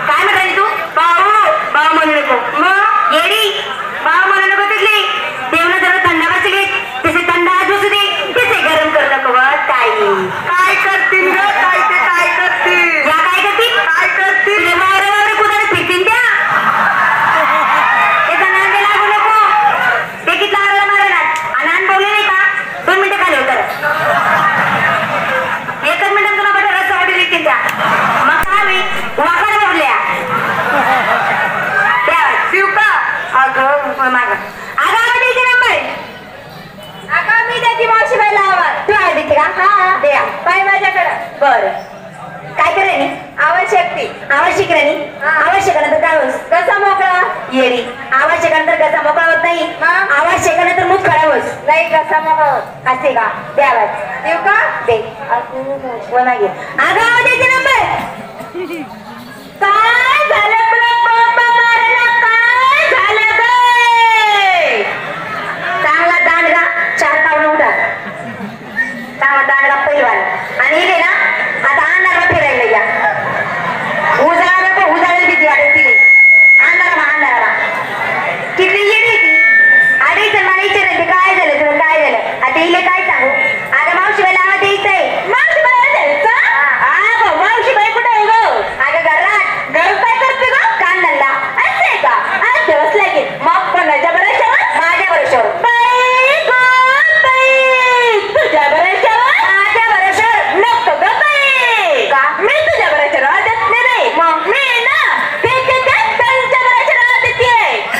काय म्हणाली तू? भाऊ भाऊ म्हणू नको. मग येडी भाऊ म्हणू नको. तिथली देवना जरा थंड बसली तसे थंड हात बसू दे, तसे गरम करू नको. ताई काय करतील ग? काय ते काय करतील? या काय करतील? काय करतील? वावरे कुठे फिरतील त्या ते जणांना लागू नको. ते किती लागला मारणार आणि बोलले नाही का 2 मिनिटं खाली होतं. 1 मिनिटात तुला बरं रस्ता वाटी देतील त्या. मग काय मी वाकडे बोलल्या त्या शिव का? अगं माग अगं द्यायचे नंबर. अगं मी त्याची मावशी बाईला आवाज तू आहे देते का? हा द्या बाई माझ्याकडं. बरं काय करायनी? आवश्यकती आवश्यक राणी. आवश्यक नंतर काय होस? कसा मोकळा येडी आवश्यक नंतर कसा मोकळा होत नाही. आवश्यक नंतर मुख खडा होस नाही. कसा मोकळा असते का? दे आवाज. देऊ का? दे कोणा घे. अगं द्यायचे नंबर. काय झालं तुला? पंप मारायला काय झालं ग? चांगला दांडगा 4 पावलं उठा. चांगला दांडगा पहिलवान आणि इले ना आता अंधारा फिरायला या. उजाळा नको. उजाळायला भीती वाटत तिथे. अंधारा किती येडी ती. अरे चल मला विचारायचे काय झालं तुला? काय झालं? आता इले काय सांगू? अगं मावशीबाईला आवाज द्यायचंय. मावशीबाई द्यायचा? हा मावशीबाई कुठे आहे ग? अगं घरात. घरात काय करते ग? कांदनला. असं आहे का? असं बसला की मग कोणाच्या भरोशावर? माझ्या भरोशावर. बाई गं बाई तुझ्या भरोशावर? माझ्या भरोशावर नको ग बाई. का? मी तुझ्या भरोशावर राहत नाही रे. मग मी ना त्यांच्या भरोशावर राहत येते.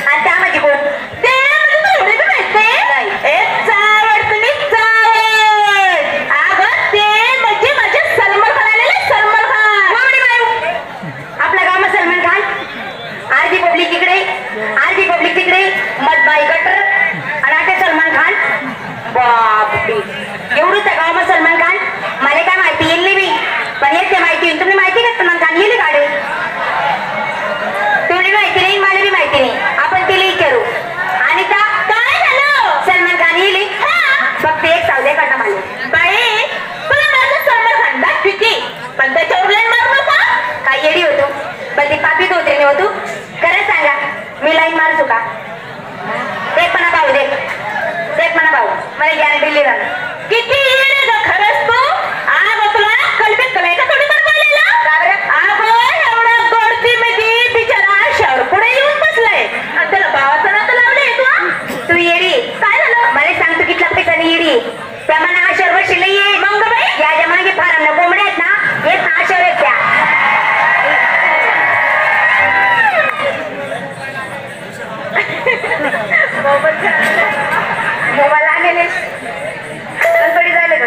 आणि त्यामध्ये कोण? ते म्हणजे तू एवढे माहित नाही. एक चावड तुम्ही चावड. अगं ते म्हणजे माझे सलमान खान आलेले. सलमान खान आपल्या गावात सलमान खान. अर्धी पब्लिक इकडे अर्धी पब्लिक तिकडे. मधबाई गटर आणि आता सलमान खान. बापरे एवढंच आहे गावात सलमान खान. मला काय माहिती येईल नाही मी पण येते माहिती. तुम्ही माहिती का सलमान खान येईल गाडी? तुम्ही माहिती नाही मला बी माहिती नाही. आपण तिला विचारू. आणि काय झालं? सलमान खान येईल फक्त एक सावल्या काढा मला. बाई तुला माझं सलमान खान दाखविते पण त्याच्यावर लाईन मारू नका. काय येडी होतो? पण ती पापीत होते नाही होतो. खरं सांगा मी लाईन मारतो का? देख म्हणा भाऊ देख म्हणा भाऊ मला गॅरंटी लिहिला. किती येडे ग खरंच तू. आग तुला कलबी कलाय का थोडी पण बोलायला? का बरं? अगं एवढा गोडती मध्ये बिचारा शहर पुढे येऊन बसलाय आणि त्याला भावाचं नातं लावलंय तू. येडी काय झालं? मला सांग तू कितला पैशाने येडी. त्या मना हा शहर बसले ये मग बाई या जमाने फारांना कोंबड्या आहेत ना हे हा शहर आहेत त्या. मोबाईल आणले थोडी झाले ग.